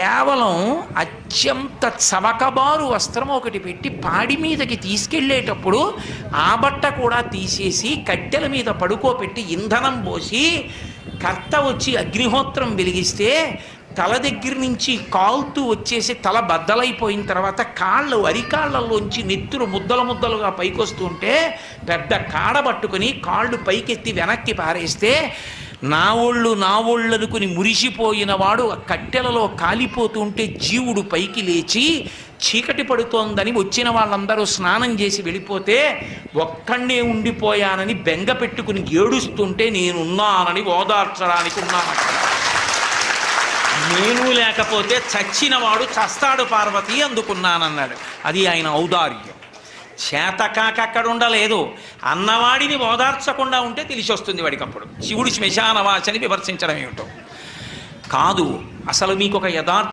కేవలం అత్యంత చవకబారు వస్త్రం ఒకటి పెట్టి పాడి మీదకి తీసుకెళ్ళేటప్పుడు ఆ బట్ట కూడా తీసేసి కట్టెల మీద పడుకోబెట్టి ఇంధనం పోసి కర్త వచ్చి అగ్నిహోత్రం వెలిగిస్తే తల దగ్గర నుంచి కాలుతూ వచ్చేసి తల బద్దలైపోయిన తర్వాత కాళ్ళు అరికాళ్ళల్లోంచి నెత్తురు ముద్దలు ముద్దలుగా పైకొస్తుంటే పెద్ద కాడ పట్టుకుని కాళ్ళు పైకెత్తి వెనక్కి పారేస్తే నా ఒళ్ళు అనుకుని మురిసిపోయిన వాడు కట్టెలలో కాలిపోతుంటే జీవుడు పైకి లేచి చీకటి పడుతోందని వచ్చిన వాళ్ళందరూ స్నానం చేసి వెళ్ళిపోతే ఒక్కడే ఉండిపోయానని బెంగ పెట్టుకుని ఏడుస్తుంటే నేనున్నానని ఓదార్చడానికి ఉన్నాను. నేను లేకపోతే చచ్చినవాడు చస్తాడు పార్వతి అందుకున్నానన్నాడు. అది ఆయన ఔదార్యం. చేతకాక అక్కడ ఉండలేదు. అన్నవాడిని ఓదార్చకుండా ఉంటే తెలిసి వస్తుంది వాడికప్పుడు శివుడు శ్మశానవాసని విమర్శించడం ఏమిటో కాదు. అసలు మీకు ఒక యథార్థ